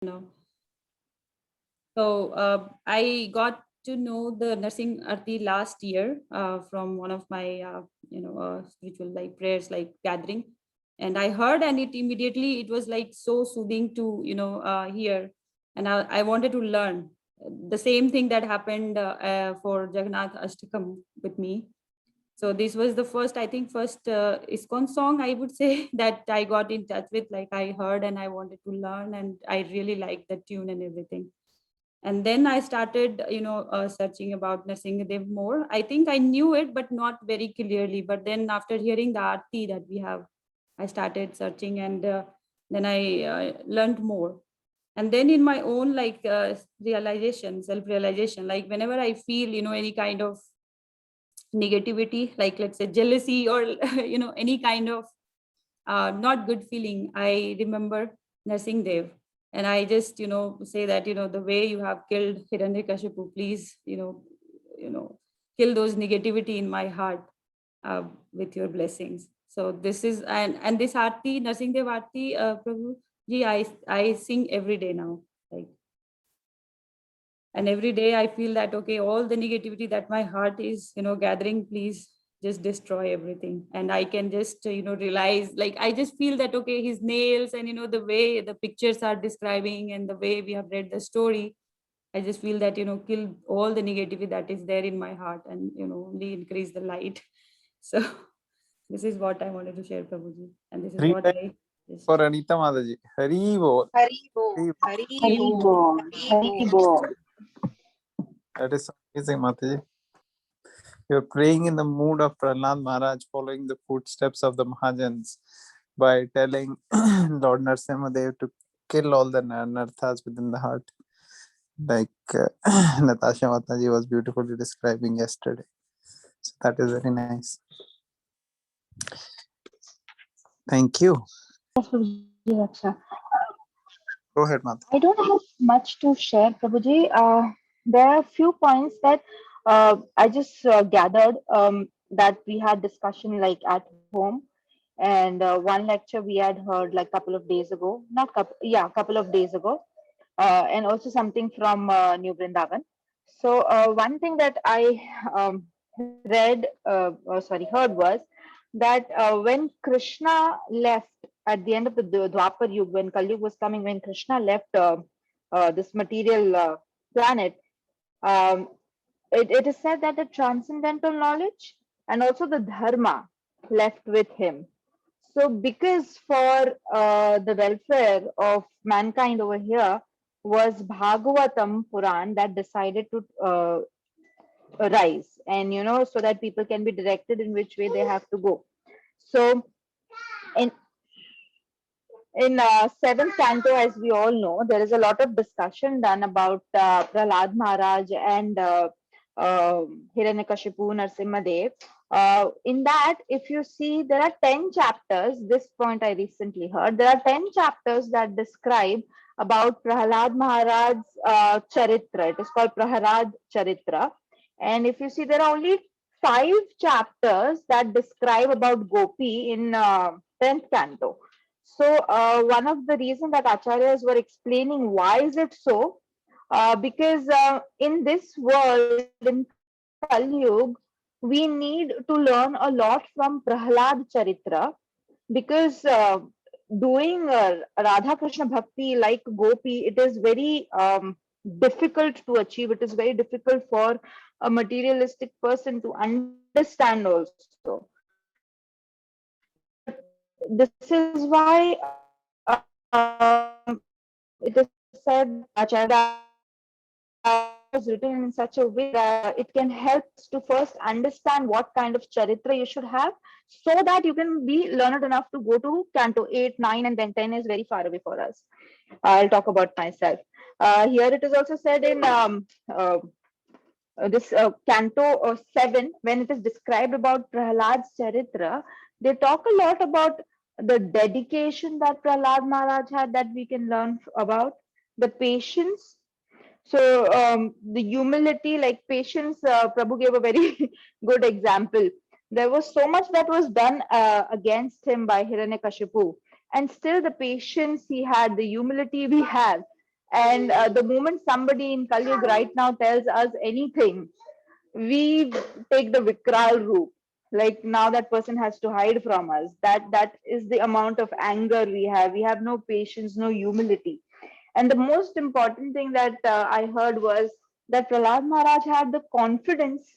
you know. So I got to know the nursing arti last year from one of my spiritual like prayers like gathering, and I heard, and it was like so soothing to hear, and I wanted to learn the same thing that happened for Jagannath Ashtakam with me. So this was the first, I think, first ISKCON song I would say that I got in touch with. Like I heard and I wanted to learn, and I really liked the tune and everything. And then I started, searching about Narsingadev more. I think I knew it, but not very clearly. But then after hearing the arti that we have, I started searching, and then I learned more. And then in my own like realization, self-realization, like whenever I feel, any kind of negativity, like let's say jealousy or any kind of not good feeling, I remember Nursing Dev, and I just say that the way you have killed Hiranyakashipu, please kill those negativity in my heart with your blessings. So this is, and this aarti, Nursing Dev aarti, Prabhu ji, I sing every day now, like. And every day I feel that okay, all the negativity that my heart is gathering, please just destroy everything. And I can just realize, like I just feel that okay, his nails and the way the pictures are describing and the way we have read the story, I just feel that kill all the negativity that is there in my heart, and only increase the light. So this is what I wanted to share, Prabhuji, and this is Three what times I just... for Anita Mataji. Hari Bol. Hari Bol. Hari Bol. Hari Bol. That is amazing, Mataji. You're praying in the mood of Prahlad Maharaj, following the footsteps of the Mahajans by telling Lord Narsimha Dev to kill all the narthas within the heart, like Natasha Mataji was beautifully describing yesterday. So that is very nice. Thank you. Yes, Prabhuji, Raksha. Go ahead, Mata. I don't have much to share, Prabhuji. There are a few points that I just gathered that we had discussion like at home, and one lecture we had heard like couple of days ago, not couple, yeah, couple of days ago, and also something from New Vrindavan. So one thing that I read, heard was that when Krishna left at the end of the Dwapar Yuga, when Kali Yuga was coming, when Krishna left this material planet, um, it is said that the transcendental knowledge and also the dharma left with him. So, because for the welfare of mankind over here was Bhagavatam Puran that decided to rise, and so that people can be directed in which way they have to go. So, in seventh canto, as we all know, there is a lot of discussion done about Prahlad Maharaj and Hiranyakashipu Narsimha Dev. In that, if you see, there are 10 chapters. This point I recently heard. There are 10 chapters that describe about Prahlad Maharaj's Charitra. It is called Prahlad Charitra. And if you see, there are only 5 chapters that describe about Gopi in 10th canto. So one of the reasons that acharyas were explaining why is it so, because in this world, in Kali Yuga, we need to learn a lot from Prahlad Charitra, because doing Radha Krishna Bhakti like Gopi, it is very difficult to achieve. It is very difficult for a materialistic person to understand also. But this is why it is said Acharya was written in such a way that it can help us to first understand what kind of charitra you should have, so that you can be learned enough to go to canto 8, 9, and then 10 is very far away for us. I'll talk about myself. Here it is also said in this canto 7, when it is described about Prahlad's charitra, they talk a lot about the dedication that Prahlad Maharaj had, that we can learn about, the patience. So the humility, like patience, Prabhu gave a very good example. There was so much that was done against him by Hiranyakashipu, and still the patience he had, the humility we have, And the moment somebody in Kali Yuga right now tells us anything, we take the Vikral route. Like now that person has to hide from us. That is the amount of anger we have. We have no patience, no humility. And the most important thing that I heard was that Prahlad Maharaj had the confidence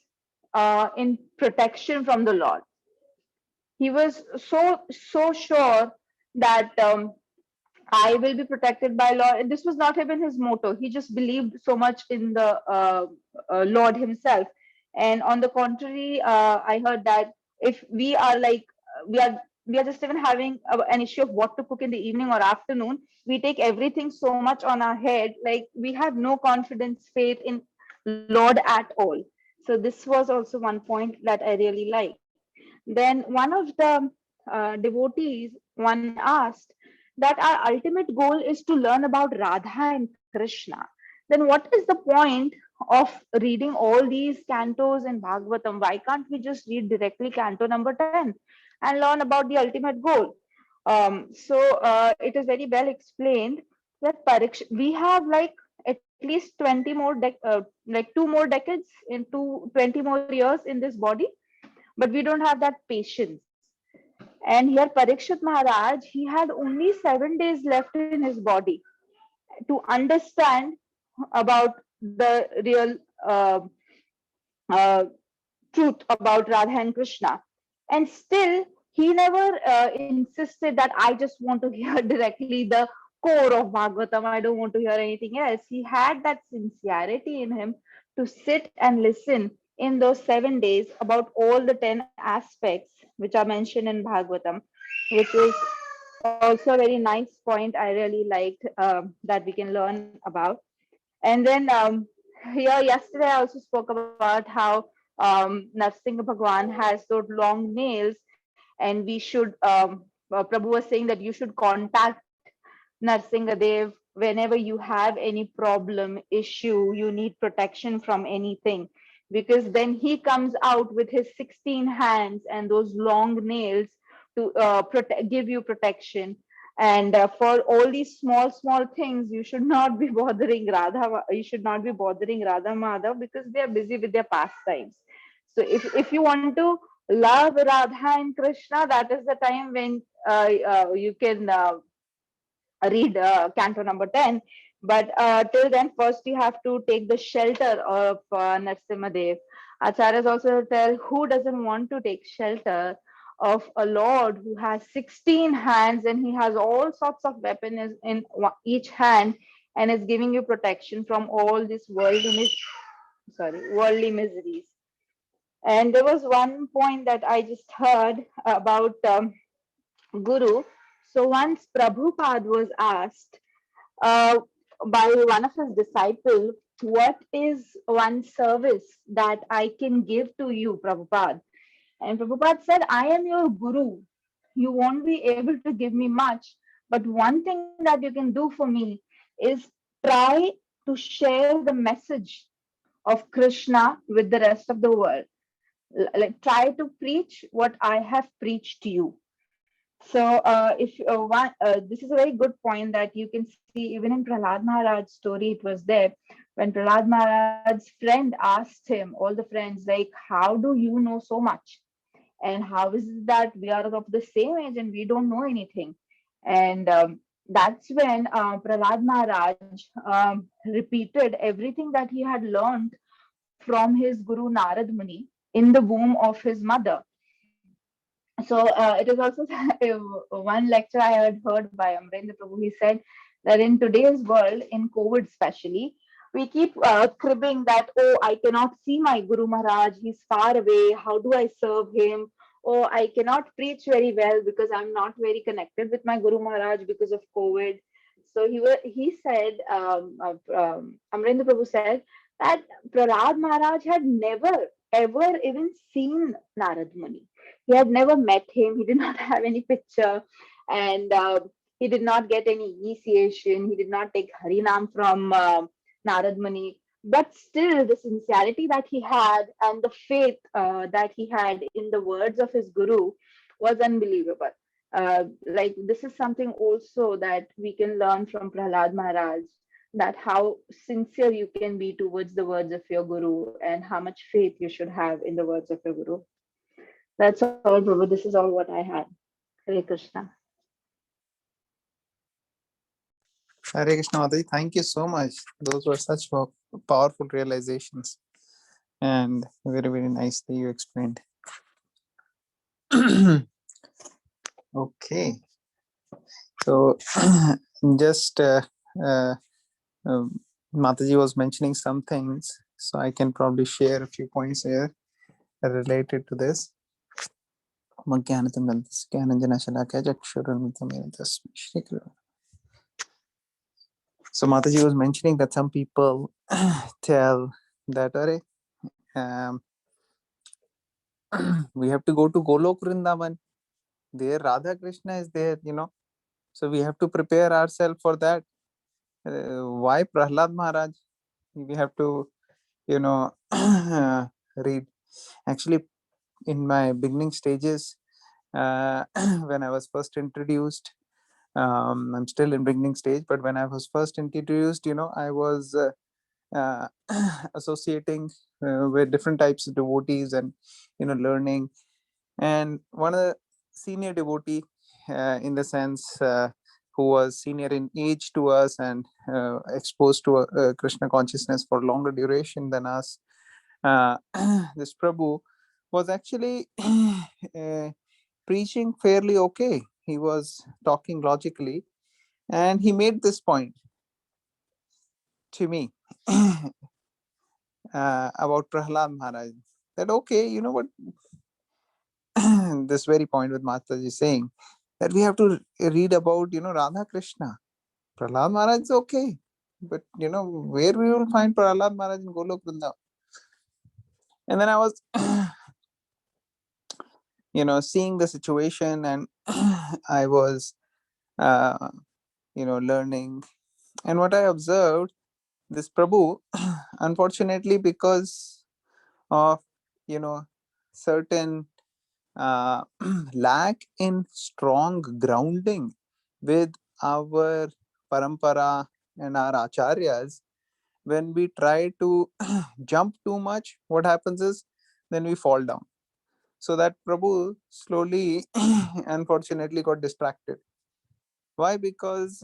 in protection from the Lord. He was so sure that I will be protected by Lord. And this was not even his motto. He just believed so much in the Lord himself. And on the contrary, I heard that if we are like we are just even having an issue of what to cook in the evening or afternoon, we take everything so much on our head, like we have no confidence, faith in Lord at all. So this was also one point that I really liked. Then one of the devotees one asked that our ultimate goal is to learn about Radha and Krishna. Then what is the point of reading all these cantos in Bhagavatam? Why can't we just read directly canto number 10 and learn about the ultimate goal? It is very well explained that we have like at least 20 more, like 2 more decades into 20 more years in this body, but we don't have that patience. And here Parikshit Maharaj, he had only 7 days left in his body to understand about the real uh, truth about Radha and Krishna. And still, he never insisted that I just want to hear directly the core of Bhagavatam. I don't want to hear anything else. He had that sincerity in him to sit and listen in those 7 days about all the 10 aspects which are mentioned in Bhagavatam, which is also a very nice point I really liked that we can learn about. And then here yesterday I also spoke about how Narsimha Bhagwan has those long nails, and we should Prabhu was saying that you should contact Narsingadev whenever you have any problem, issue, you need protection from anything. Because then he comes out with his 16 hands and those long nails to give you protection. And for all these small things, you should not be bothering Radha. You should not be bothering Radha Madhav because they are busy with their pastimes. So if you want to love Radha and Krishna, that is the time when you can read canto number 10. But till then, first you have to take the shelter of Narsimhadev. Acharyas also tell who doesn't want to take shelter of a Lord who has 16 hands and he has all sorts of weapons in each hand and is giving you protection from all this worldly miseries. And there was one point that I just heard about Guru. So once Prabhupada was asked by one of his disciples, what is one service that I can give to you, Prabhupada? And Prabhupada said, I am your Guru. You won't be able to give me much, but one thing that you can do for me is try to share the message of Krishna with the rest of the world. Like try to preach what I have preached to you. So, if this is a very good point that you can see even in Prahlad Maharaj's story, it was there when Prahlad Maharaj's friend asked him, all the friends, like, how do you know so much? And how is it that we are of the same age and we don't know anything? And that's when Prahlad Maharaj repeated everything that he had learned from his Guru Narad Muni in the womb of his mother. So it is also one lecture I had heard by Amrendra Prabhu. He said that in today's world, in COVID especially, we keep cribbing that, oh, I cannot see my Guru Maharaj, he's far away. How do I serve him? Oh, I cannot preach very well because I'm not very connected with my Guru Maharaj because of COVID. So he said, Amrendra Prabhu said that Prahlad Maharaj had never ever even seen Narad Muni. He had never met him. He did not have any picture, and he did not get any initiation. He did not take Harinam from Narad Muni. But still, the sincerity that he had and the faith that he had in the words of his guru was unbelievable. Like this is something also that we can learn from Prahlad Maharaj. that how sincere you can be towards the words of your guru and how much faith you should have in the words of your guru. That's all, Prabhu. This is all what I had. Hare Krishna. Hare Krishna Mataji, thank you so much. Those were such powerful realizations and very, very nicely you explained. Okay. So just Mataji was mentioning some things, so I can probably share a few points here related to this. So Mataji was mentioning that some people tell that we have to go to Golok Vrindavan. There Radha Krishna is there, so we have to prepare ourselves for that. Why Prahlad Maharaj? We have to, read. Actually, in my beginning stages, when I was first introduced, I'm still in beginning stage, but when I was first introduced, I was uh, associating with different types of devotees and, learning. And one of the senior devotee, in the sense, who was senior in age to us and exposed to Krishna consciousness for longer duration than us, this Prabhu was actually preaching fairly okay. He was talking logically, and he made this point to me about Prahlad Maharaj, that okay, you know what, this very point with Mataji is saying, that we have to read about, Radha Krishna. Prahlad Maharaj is okay, but where we will find Prahlad Maharaj in Golok Vrindavan? And then I was seeing the situation, and I was learning. And what I observed, this Prabhu, unfortunately, because of certain lack in strong grounding with our parampara and our acharyas, when we try to jump too much, what happens is then we fall down. So that Prabhu slowly unfortunately got distracted. Why? Because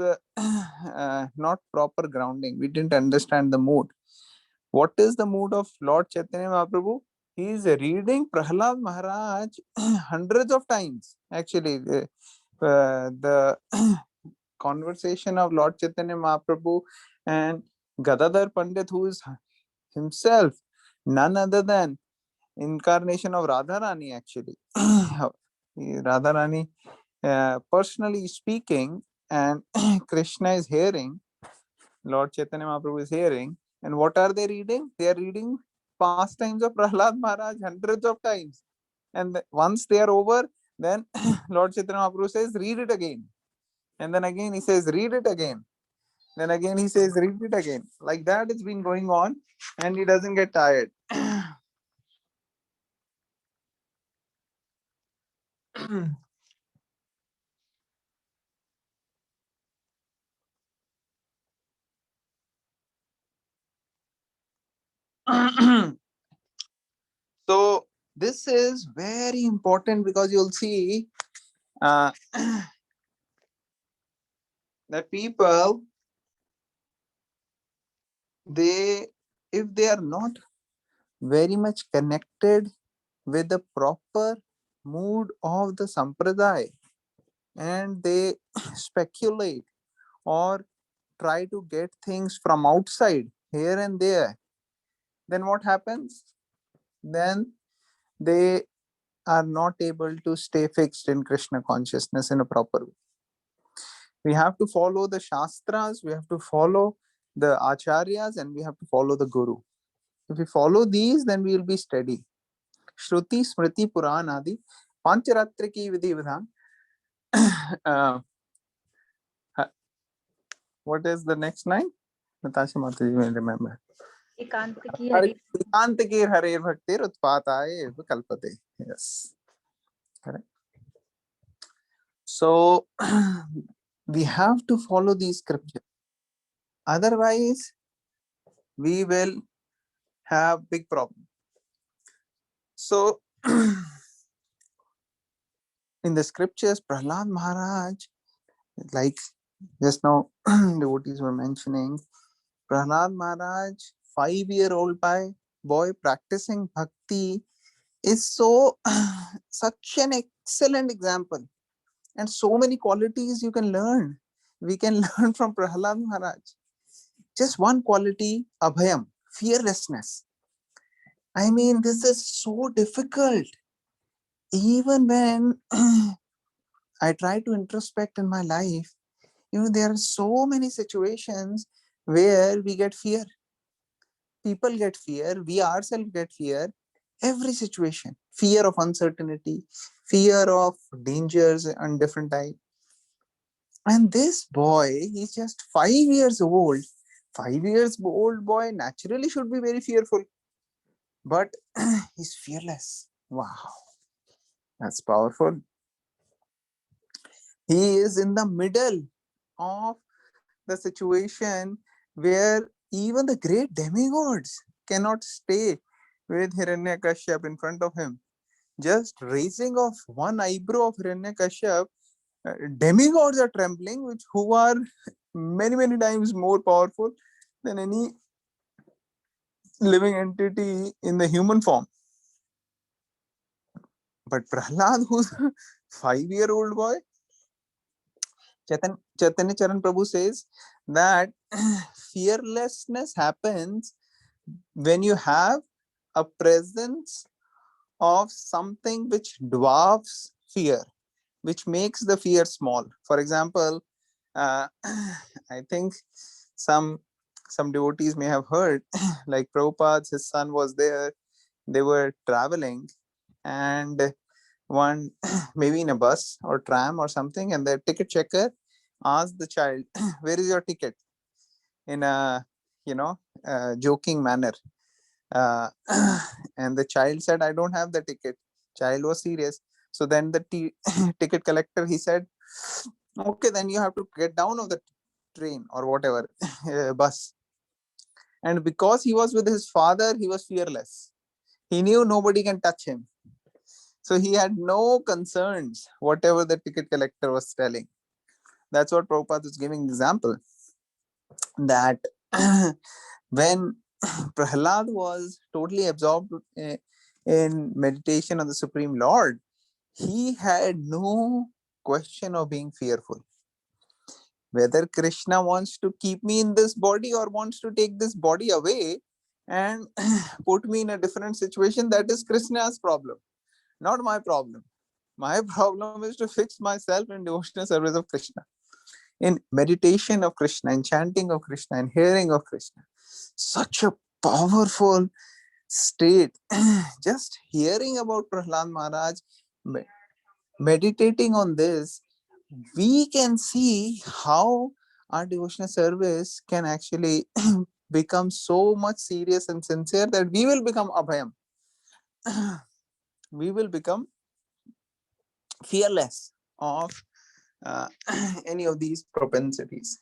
not proper grounding. We didn't understand the mood. What is the mood of Lord Chaitanya Mahaprabhu? He is reading Prahlad Maharaj hundreds of times. Actually, the conversation of Lord Chaitanya Mahaprabhu and Gadadhar Pandit, who is himself none other than incarnation of Radharani, actually. Radharani, personally speaking, and Krishna is hearing, Lord Chaitanya Mahaprabhu is hearing, and what are they reading? They are reading pastimes of Prahlad Maharaj hundreds of times. And once they are over, then Lord Chaitanya Mahaprabhu says, read it again. And then again he says, read it again. Then again he says, read it again. Like that it's been going on, and he doesn't get tired. So this is very important, because you'll see that people, if they are not very much connected with the proper mood of the sampradaya, and they speculate or try to get things from outside here and there, then what happens? Then they are not able to stay fixed in Krishna consciousness in a proper way. We have to follow the Shastras, we have to follow the Acharyas, and we have to follow the Guru. If we follow these, then we will be steady. Shruti, Smriti, Puran, Adi, Pancharatri ki vidhi vidhan. What is the next line? Natasha Mataji will remember. Ekant ki hari. Ekant ki Hare Bhaktir Utpataye Kalpate. Yes. Correct. So we have to follow these scriptures. Otherwise, we will have big problem. So, in the scriptures, Prahlad Maharaj, like just now, devotees were mentioning, Prahlad Maharaj, 5-year-old boy practicing bhakti, is so such an excellent example, and so many qualities you can learn. We can learn from Prahlad Maharaj. Just one quality, abhayam, fearlessness. I mean, this is so difficult. Even when I try to introspect in my life, there are so many situations where we get fear. People get fear, we ourselves get fear. Every situation, fear of uncertainty, fear of dangers and different types. And this boy, he's just 5 years old. 5 years old boy naturally should be very fearful, but he's fearless. Wow, that's powerful. He is in the middle of the situation where even the great demigods cannot stay with Hiranyakashyap in front of him. Just raising of one eyebrow of Hiranyakashyap, demigods are trembling, who are many times more powerful than any living entity in the human form. But Prahlad, who's a 5-year-old boy, Chaitanya Charan Prabhu says that fearlessness happens when you have a presence of something which dwarfs fear, which makes the fear small. For example, I think some devotees may have heard, like Prabhupada's, his son was there. They were traveling, and one maybe in a bus or tram or something, and the ticket checker asked the child, "Where is your ticket?" in a joking manner. Uh, and the child said, "I don't have the ticket." Child was serious. So then the ticket collector, he said, "Okay, then you have to get down of the train or whatever bus." And because he was with his father, he was fearless. He knew nobody can touch him. So he had no concerns, whatever the ticket collector was telling. That's what Prabhupada is giving example. That when Prahlad was totally absorbed in meditation on the Supreme Lord, he had no question of being fearful. Whether Krishna wants to keep me in this body or wants to take this body away and put me in a different situation, that is Krishna's problem, not my problem. My problem is to fix myself in devotional service of Krishna, in meditation of Krishna, in chanting of Krishna, in hearing of Krishna. Such a powerful state. Just hearing about Prahlad Maharaj, meditating on this, we can see how our devotional service can actually become so much serious and sincere that we will become abhayam. We will become fearless of any of these propensities.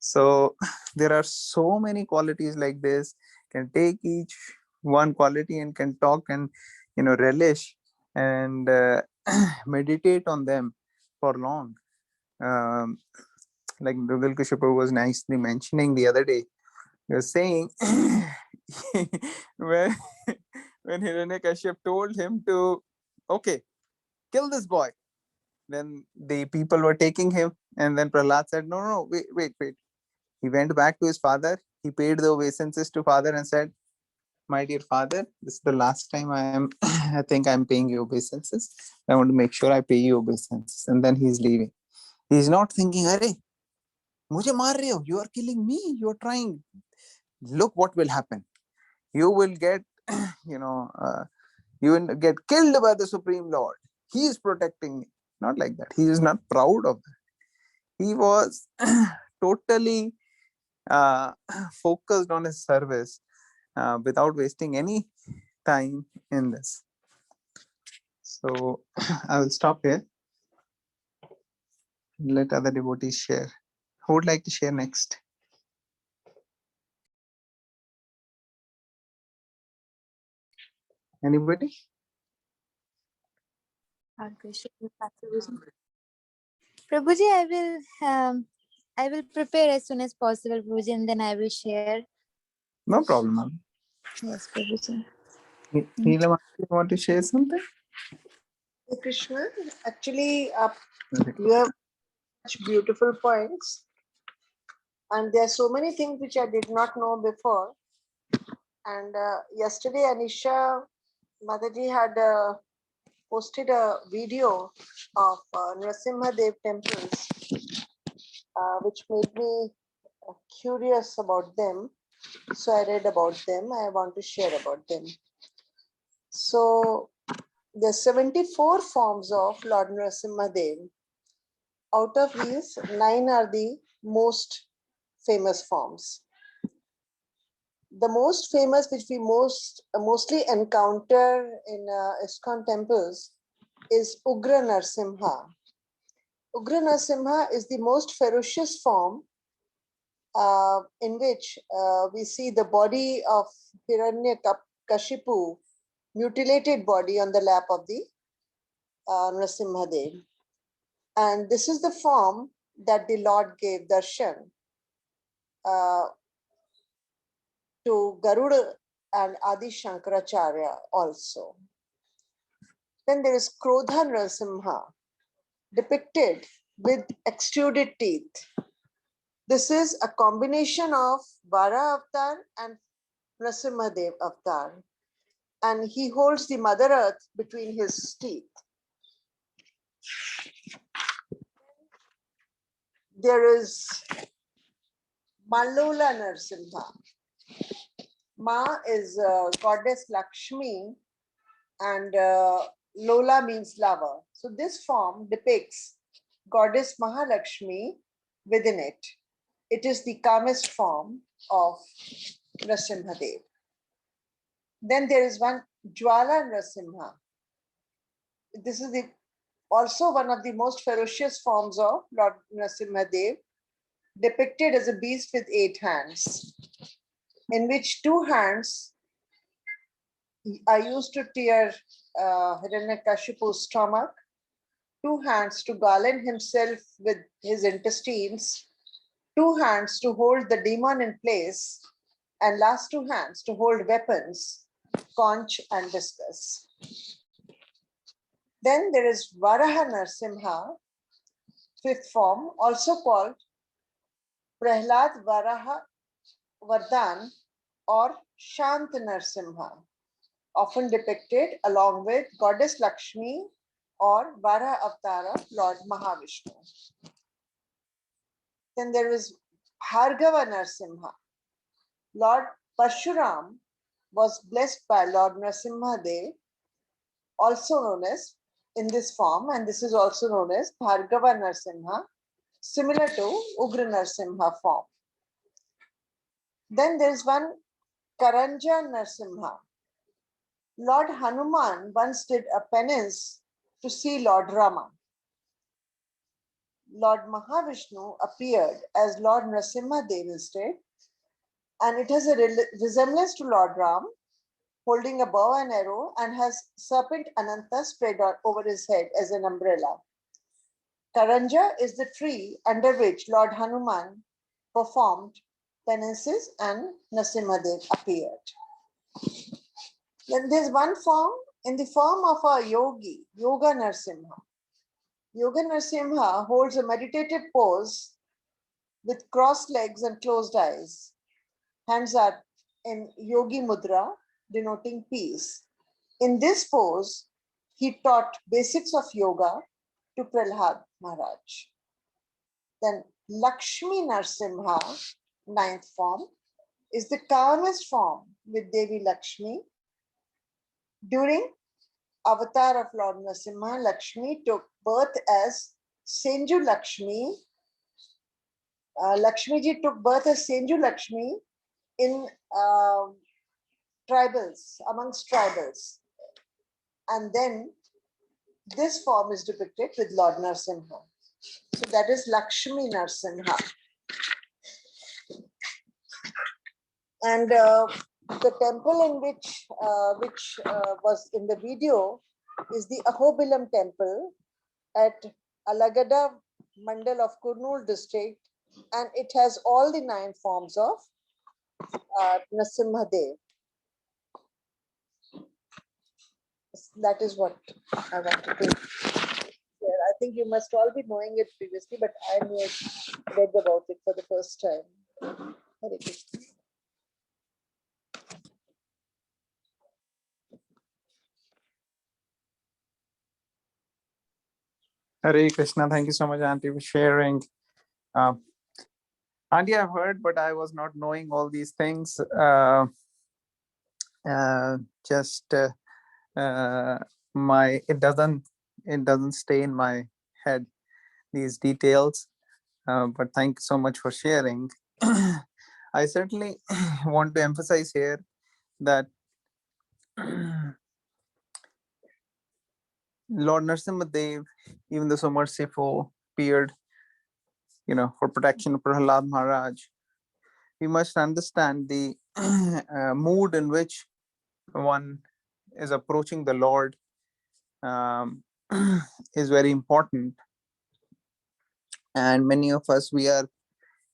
So there are so many qualities like this. Can take each one quality and can talk and relish and meditate on them for long. Um, like Dugal Kishore was nicely mentioning the other day, he was saying when Hiranyakashyap told him to, okay, kill this boy. Then the people were taking him, and then Prahlad said, no, wait. He went back to his father. He paid the obeisances to father and said, "My dear father, this is the last time I think I'm paying you obeisances. I want to make sure I pay you obeisances." And then he's leaving. He's not thinking, "Arey, mujhe maar rahe ho. You are killing me. You are trying. Look what will happen. You will get, you will get killed by the Supreme Lord. He is protecting me." Not like that. He is not proud of that. He was totally uh, focused on his service without wasting any time in this. So I will stop here. Let other devotees share. Who would like to share next? Anybody? Prabhuji, I will prepare as soon as possible, Prabhuji, and then I will share. No problem, ma'am. Yes, Prabhuji. Neelam, you want to share something? Hey Krishna, actually, Very you good. have such beautiful points, and there are so many things which I did not know before. And yesterday, Anisha Mataji had posted a video of Narsimha Dev temples, which made me curious about them. So I read about them. I want to share about them. So there are 74 forms of Lord Narsimha Dev. Out of these, 9 are the most famous forms. The most famous, which we mostly encounter in ISKCON temples, is Ugra Narsimha. Ugra Narsimha is the most ferocious form in which we see the body of Hiranyakashipu, mutilated body on the lap of the Narsimha Dev. And this is the form that the Lord gave darshan to Garuda and Adi Shankaracharya also. Then there is Krodha Narasimha, depicted with extruded teeth. This is a combination of Vara Avatar and Narasimha Dev Avatar. And he holds the Mother Earth between his teeth. There is Malola Narasimha. Ma is goddess Lakshmi, and Lola means lover. So this form depicts goddess Mahalakshmi within it. It is the calmest form of Narasimha Dev. Then there is one Jwala Narasimha. This is also one of the most ferocious forms of Lord Narasimha Dev, depicted as a beast with 8 hands, in which 2 hands are used to tear Hiranyakashipu's stomach, 2 hands to garland himself with his intestines, 2 hands to hold the demon in place, and last 2 hands to hold weapons, conch and discus. Then there is Varaha Narsimha, 5th form, also called Prahlad Varaha Vardhan or Shant Narsimha, often depicted along with goddess Lakshmi or Varaha Avatar of Lord Mahavishnu. Then there is Bhargava Narsimha. Lord Parshuram was blessed by Lord Narsimha Dev, also known as in this form, and this is also known as Bhargava Narsimha, similar to Ugra Narsimha form. Then there is one Karanja Narsimha. Lord Hanuman once did a penance to see Lord Rama. Lord Mahavishnu appeared as Lord Narasimha Dev instead, and it has a resemblance to Lord Ram, holding a bow and arrow, and has serpent Ananta spread over his head as an umbrella. Karanja is the tree under which Lord Hanuman performed penances and Narasimhadev appeared. Then there's one form in the form of a yogi, Yoga Narsimha. Yoga Narsimha holds a meditative pose with crossed legs and closed eyes. Hands are in Yogi Mudra, denoting peace. In this pose, he taught basics of yoga to Prahlad Maharaj. Then Lakshmi Narsimha, 9th form, is the calmest form with Devi Lakshmi. During avatar of Lord Narsimha, Lakshmi took birth as Senju Lakshmi. Lakshmiji took birth as Senju Lakshmi in tribals, amongst tribals. And then this form is depicted with Lord Narsimha. So that is Lakshmi Narsimha. And The temple in which was in the video is the Ahobilam temple at Alagada Mandal of Kurnool district, and it has all the 9 forms of Narsimha Dev. That is what I wanted to share. I think you must all be knowing it previously, but I read about it for the first time. Hare Krishna. Hare Krishna. Thank you so much, Auntie, for sharing. Auntie, I've heard, but I was not knowing all these things. Just it doesn't stay in my head, these details. But thank you so much for sharing. I certainly want to emphasize here that Lord Narsimha Dev, even though so merciful, appeared, for protection of Prahlad Maharaj, we must understand the mood in which one is approaching the Lord is very important. And many of us, we are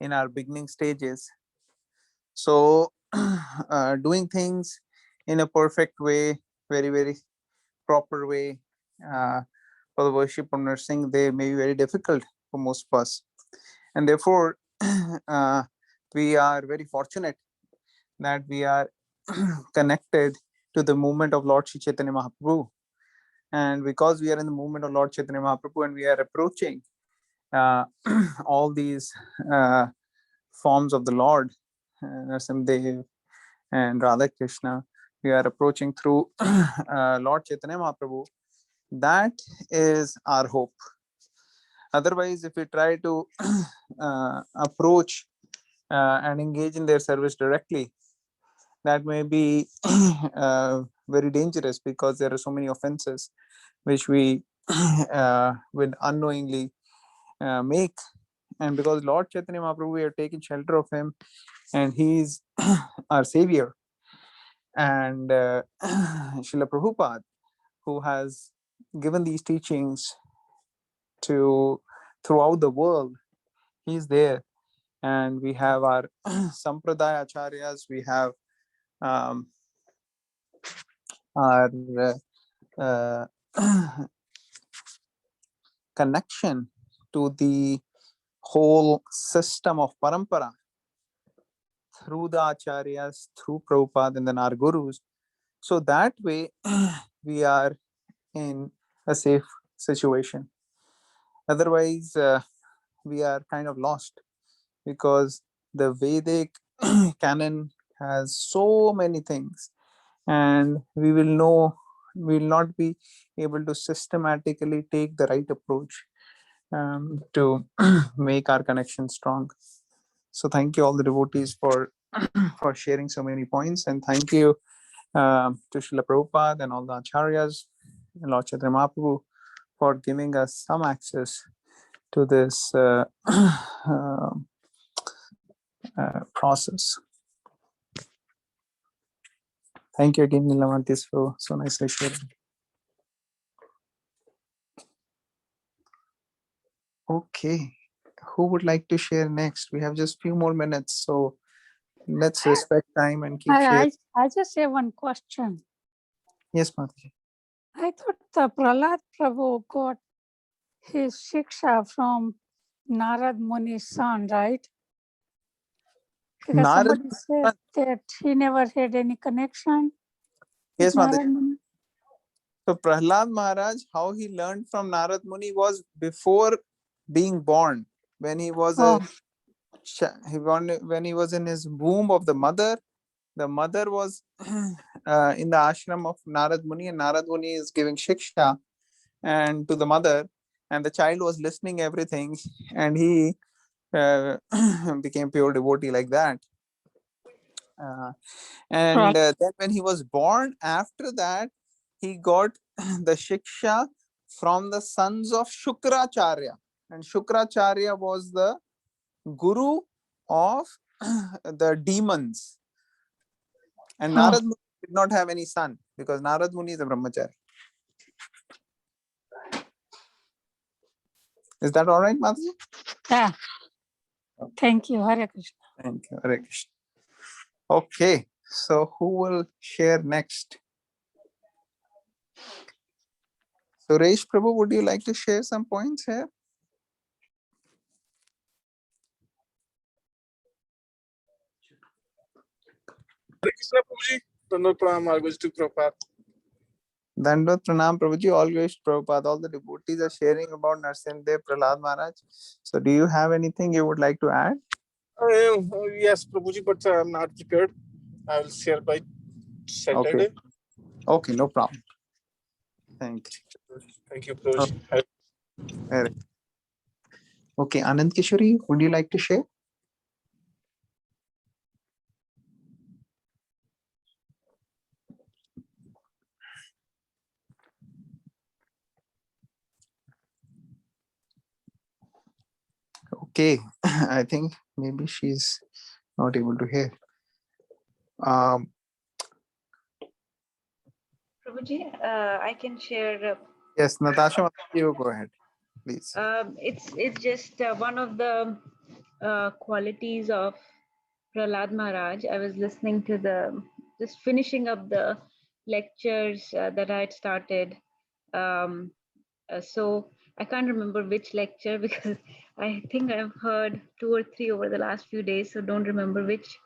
in our beginning stages. So doing things in a perfect way, very, very proper way for the worship of Narsingh, they may be very difficult for most of us. And therefore, we are very fortunate that we are connected to the movement of Lord Sri Chaitanya Mahaprabhu. And because we are in the movement of Lord Chaitanya Mahaprabhu and we are approaching all these forms of the Lord, Narsimha and Radha Krishna, we are approaching through Lord Chaitanya Mahaprabhu. That is our hope. Otherwise, if we try to approach and engage in their service directly, that may be very dangerous, because there are so many offenses which we would unknowingly make. And because Lord Chaitanya Mahaprabhu, we are taking shelter of him, and he is our savior. And Srila Prabhupada, who has given these teachings throughout the world, he's there. And we have our Sampradaya Acharyas, we have our connection to the whole system of parampara through the acharyas, through Prabhupada, and then our gurus. So that way we are in a safe situation. Otherwise, we are kind of lost, because the Vedic canon has so many things, and we will not be able to systematically take the right approach to make our connection strong. So thank you all the devotees for sharing so many points, and thank you to Srila Prabhupada and all the acharyas and Lord Chaitanya Mahaprabhu for giving us some access to this process. Thank you again, Nilamantis, for so nicely sharing. Okay, who would like to share next? We have just few more minutes, so let's respect time and keep sharing. I just have one question. Yes, Mataji. I thought the Prahlad Prabhu got his shiksha from Narad Muni's son, right? Because Narad, somebody said that he never had any connection yes, with Mataji. Narad Muni. So Prahlad Maharaj, how he learned from Narad Muni was before being born. When he was when he was in his womb of the mother was in the ashram of Narad Muni, and Narad Muni is giving shiksha and to the mother, and the child was listening everything, and he became pure devotee like that. And then when he was born, after that, he got the shiksha from the sons of Shukracharya. And Shukracharya was the guru of the demons. And Oh. Narad Muni did not have any son because Narad Muni is a brahmachari. Is that all right, Mataji? Yeah. Thank you. Hare Krishna. Thank you. Hare Krishna. Okay, so who will share next? Suresh Prabhu, would you like to share some points here? Krishna Prabhuji, Dandot Pranam, all goes to Prabhupada. Dandot Pranam Prabhuji, all goes to Prabhupada. All the devotees are sharing about Narsimha Prahlad Maharaj. So do you have anything you would like to add? Yes, Prabhuji, but I'm not prepared. I will share by Saturday. Okay, no problem. Thank you. Thank you, Prabhuji. Very- Okay, Anand Kishori, would you like to share? Okay, I think maybe she's not able to hear. Prabhuji, I can share. Yes, Natasha, you go ahead, please. It's just one of the qualities of Prahlad Maharaj. I was listening to just finishing up the lectures that I had started. So I can't remember which lecture because I think I've heard 2 or 3 over the last few days, so don't remember which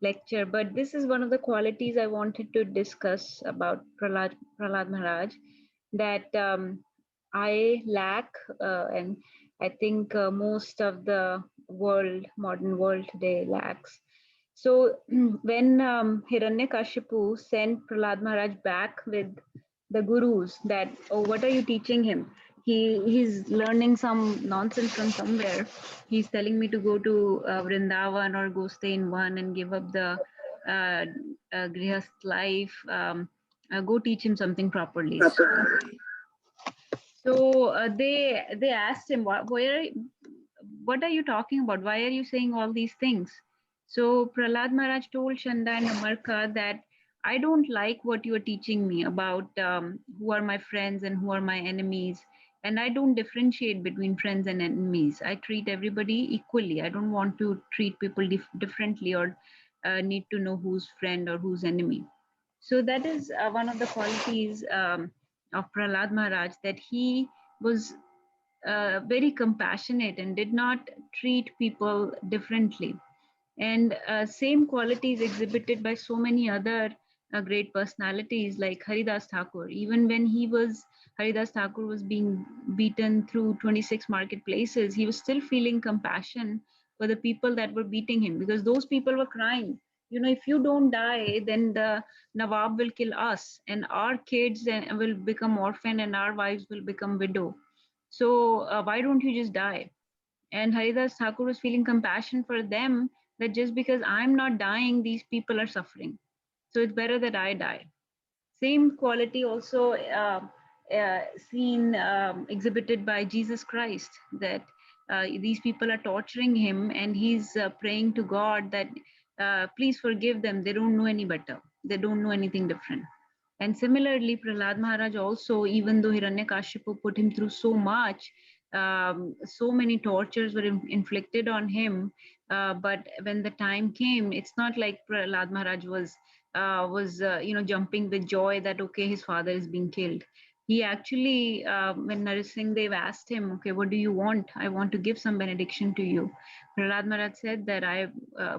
lecture. But this is one of the qualities I wanted to discuss about Prahlad Maharaj that I lack, and I think most of the modern world today lacks. So when Hiranyakashipu sent Prahlad Maharaj back with the gurus that, oh, what are you teaching him? He's learning some nonsense from somewhere. He's telling me to go to Vrindavan or go stay in one and give up the grihast life. Go teach him something properly. So they asked him, what are you talking about? Why are you saying all these things? So Prahlad Maharaj told Chanda and Amarka that I don't like what you are teaching me about who are my friends and who are my enemies. And I don't differentiate between friends and enemies. I treat everybody equally. I don't want to treat people differently or need to know who's friend or who's enemy. So that is one of the qualities of Prahlad Maharaj, that he was very compassionate and did not treat people differently. And same qualities exhibited by so many other great personalities like Haridas Thakur. Even when Haridas Thakur was being beaten through 26 marketplaces, he was still feeling compassion for the people that were beating him, because those people were crying. You know, if you don't die, then the Nawab will kill us, and our kids will become orphan, and our wives will become widow. So why don't you just die? And Haridas Thakur was feeling compassion for them, that just because I'm not dying, these people are suffering. So it's better that I die. Same quality also seen exhibited by Jesus Christ, that these people are torturing him and he's praying to God that please forgive them. They don't know any better. They don't know anything different. And similarly, Prahlad Maharaj also, even though Hiranyakashipu put him through so much, so many tortures were inflicted on him. But when the time came, it's not like Prahlad Maharaj was jumping with joy that okay, his father is being killed. He actually, when Narsingh Dev asked him, okay, what do you want? I want to give some benediction to you. Prahlad Maharaj said that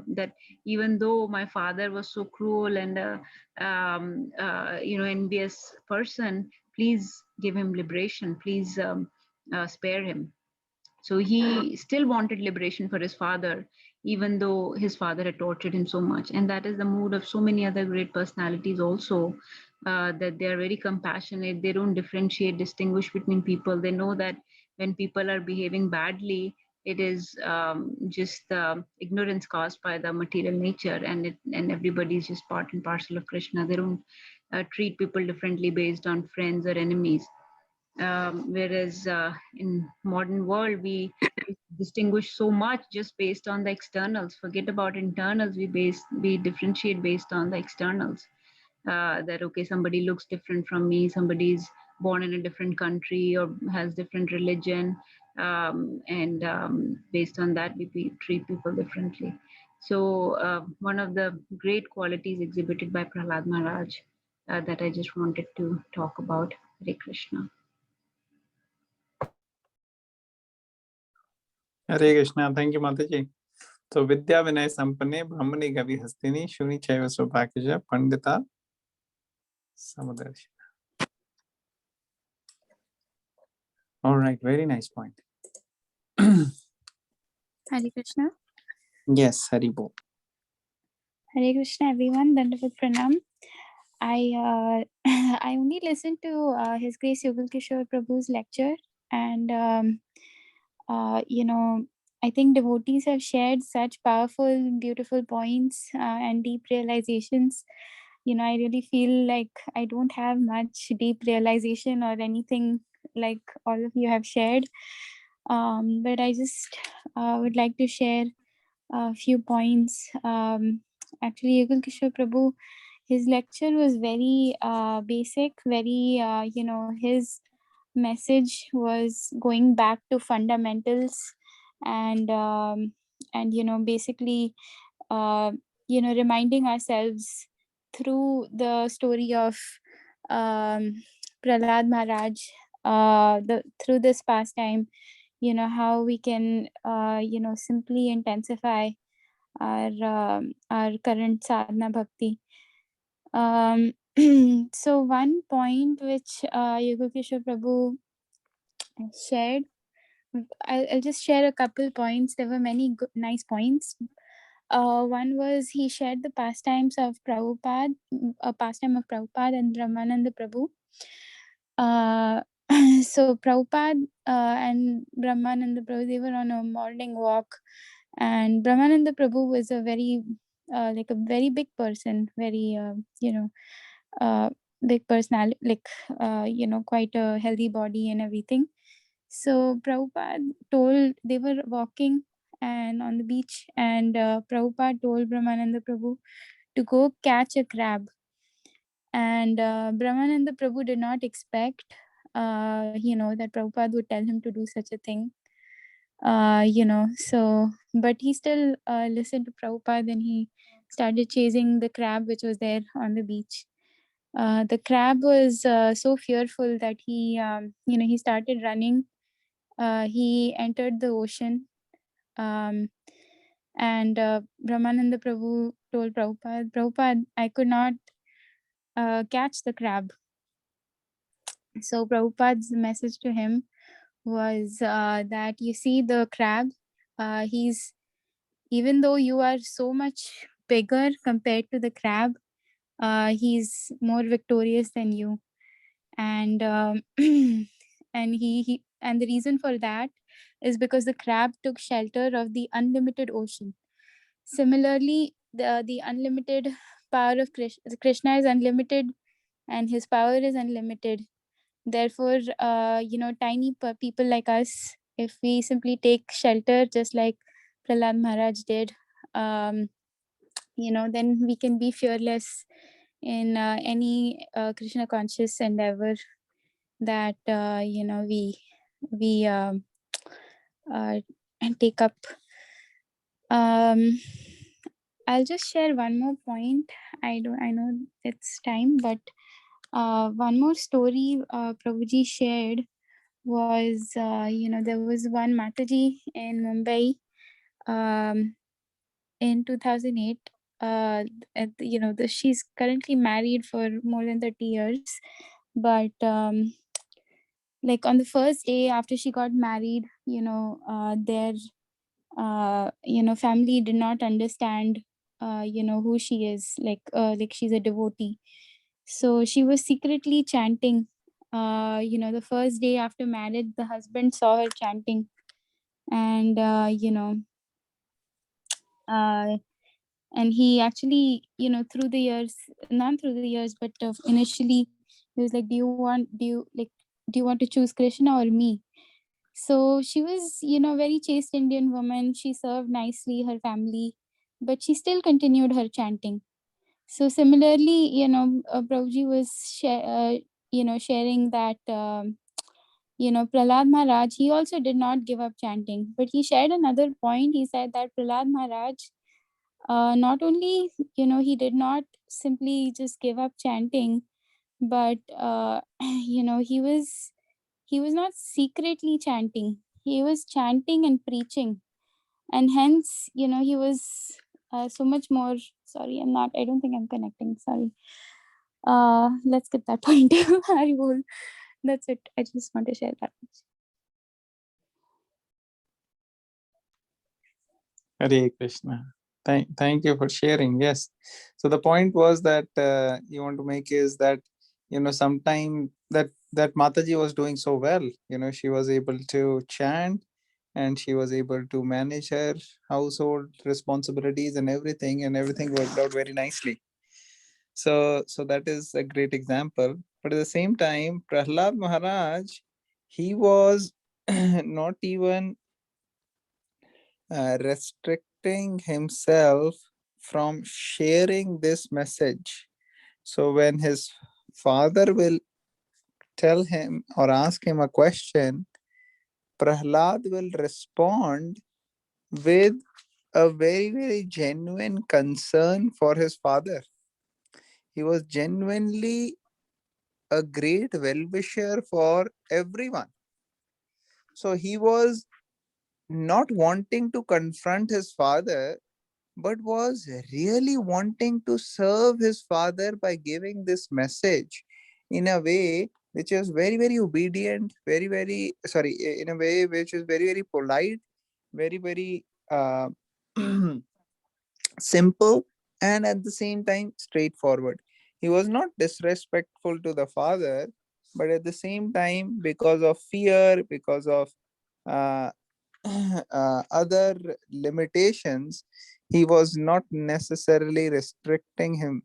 that even though my father was so cruel and envious person, please give him liberation. Please spare him. So he still wanted liberation for his father, even though his father had tortured him so much. And that is the mood of so many other great personalities also, that they are very compassionate. They don't differentiate, distinguish between people. They know that when people are behaving badly, it is just ignorance caused by the material nature, and everybody is just part and parcel of Krishna. They don't treat people differently based on friends or enemies. Whereas in modern world we distinguish so much just based on the externals. Forget about internals. We differentiate based on the externals. That okay, somebody looks different from me, somebody's born in a different country or has different religion, and based on that we treat people differently. So one of the great qualities exhibited by Prahlad Maharaj that I just wanted to talk about. Hare Krishna. Hare Krishna. Thank you, Mataji. So Vidya Vinay Sampane, Brahmani Gavi Hastini, Shuni Chaiva Sobhakya, Pandita Samadarshi. All right, very nice point. Hare Krishna. Yes, Haribo. Hare Krishna, everyone. Dandavat Pranam. I I only listened to His Grace Yugal Kishore Prabhu's lecture, and you know, I think devotees have shared such powerful, beautiful points and deep realizations. You know, I really feel like I don't have much deep realization or anything like all of you have shared. But I just would like to share a few points. Actually, Yugal Kishore Prabhu, his lecture was very basic, very, you know, his message was going back to fundamentals and, you know, basically, uh, you know, reminding ourselves through the story of Prahlad Maharaj, through this pastime, you know, how we can, you know, simply intensify our current sadhana bhakti. So one point which Yoga Kishore Prabhu shared, I'll just share a couple points. There were many good, nice points. One was he shared the pastimes of Prabhupada, a pastime of Prabhupada and Ramananda Prabhu. So Prabhupada and Brahmananda Prabhu, they were on a morning walk, and Brahmananda Prabhu was a very like a very big person, very you know, big personality, like you know, quite a healthy body and everything. So Prabhupada told, they were walking and on the beach, and Prabhupada told Brahmananda Prabhu to go catch a crab. And Brahmananda Prabhu did not expect, you know, that Prabhupada would tell him to do such a thing. You know, so, but he still listened to Prabhupada, and he started chasing the crab which was there on the beach. The crab was so fearful that he, you know, he started running. He entered the ocean. And Brahmananda Prabhu told Prabhupada, Prabhupada, I could not catch the crab. So Prabhupada's message to him was that, you see, the crab, he's, even though you are so much bigger compared to the crab, he's more victorious than you. And and he and the reason for that is because the crab took shelter of the unlimited ocean. Similarly, the unlimited power of Krishna is unlimited, and his power is unlimited. Therefore, you know, tiny people like us, if we simply take shelter just like Prahlad Maharaj did, you know, then we can be fearless in any Krishna conscious endeavor that you know, we take up. I'll just share one more point. I know it's time, but one more story Prabhuji shared was, you know, there was one Mataji in Mumbai in 2008. You know, she's currently married for more than 30 years, but like on the first day after she got married, you know, their you know, family did not understand you know, who she is, like she's a devotee. So she was secretly chanting. You know, the first day after marriage, the husband saw her chanting, and you know, and he actually, you know, through the years, not through the years, but initially he was like, do you want to choose Krishna or me? So she was, very chaste Indian woman. She served nicely her family, but she still continued her chanting. So similarly, Prabhuji was sharing that, Prahlad Maharaj, he also did not give up chanting, but he shared another point. He said that Prahlad Maharaj, not only, he did not simply just give up chanting, but, he was not secretly chanting. He was chanting and preaching. And hence, he was so much more, sorry, I don't think I'm connecting, sorry. Let's get that point. Haribol. That's it. I just want to share that much. Hare Krishna. Thank you for sharing. Yes. So the point was that you want to make is that, sometime that Mataji was doing so well, she was able to chant and she was able to manage her household responsibilities and everything worked out very nicely. So that is a great example. But at the same time, Prahlad Maharaj, he was not even restricting himself from sharing this message. So when his father will tell him or ask him a question, Prahlad will respond with a very, very genuine concern for his father. He was genuinely a great well-wisher for everyone. So he was not wanting to confront his father, but was really wanting to serve his father by giving this message in a way which is very, very obedient, very, very, sorry, in a way which is very, very polite, very, very simple, and at the same time straightforward. He was not disrespectful to the father, but at the same time, because of fear, because of uh, other limitations, he was not necessarily restricting him,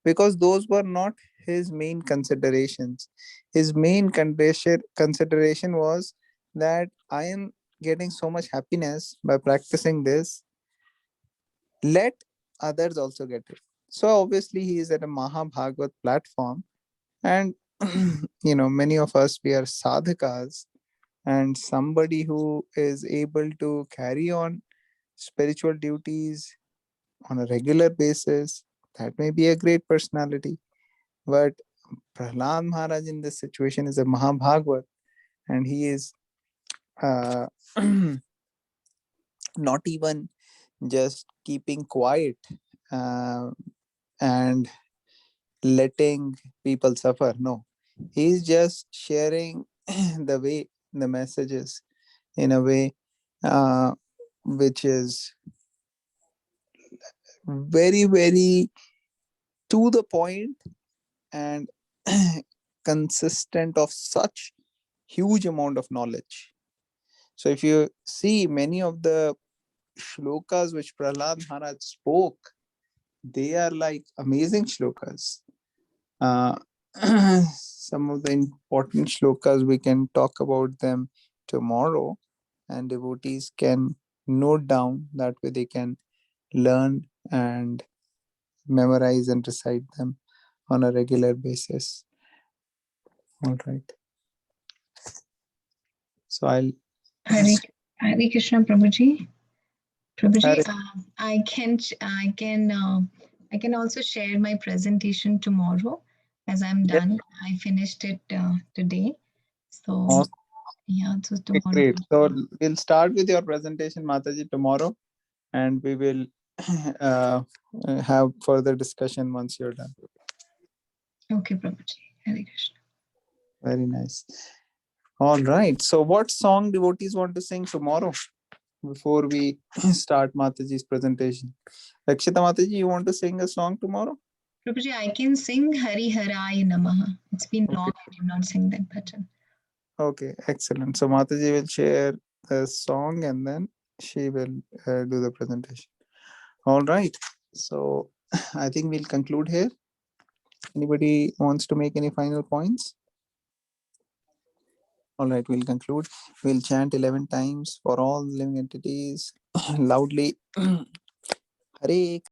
because those were not his main considerations. His main consideration was that I am getting so much happiness by practicing this, let others also get it. So obviously he is at a Mahabhagavat platform, and many of us, we are sadhakas, and somebody who is able to carry on spiritual duties on a regular basis, that may be a great personality. But Prahlad Maharaj in this situation is a Mahabhagavat, and he is uh, not even just keeping quiet uh, and letting people suffer. No, he's just sharing the messages in a way which is very, very to the point and consistent of such huge amount of knowledge. So if you see many of the shlokas which Prahlad Maharaj spoke, they are like amazing shlokas. Uh, some of the important shlokas, we can talk about them tomorrow, and devotees can note down, that way they can learn and memorize and recite them on a regular basis. All right. So I'll Hare, Hare Krishna, Prabhuji. Prabhuji, Hare- I can also share my presentation tomorrow, as I'm yes, done. I finished it today. So awesome. yeah, so Okay, tomorrow. great. So we'll start with your presentation, Mataji, tomorrow, and we will uh, have further discussion once you're done. Okay, Prabhuji. Hare Krishna. Very nice. All right. So what song devotees want to sing tomorrow before we start Mataji's presentation? Rakshita Mataji, you want to sing a song tomorrow? Prabhuji, I can sing Hari Harai Namaha. It's been Okay. long I did not sing that bhajan. Okay, excellent. So Mataji will share the song and then she will do the presentation. All right. So I think we'll conclude here. Anybody wants to make any final points? All right, we'll conclude. We'll chant 11 times for all living entities loudly. Hare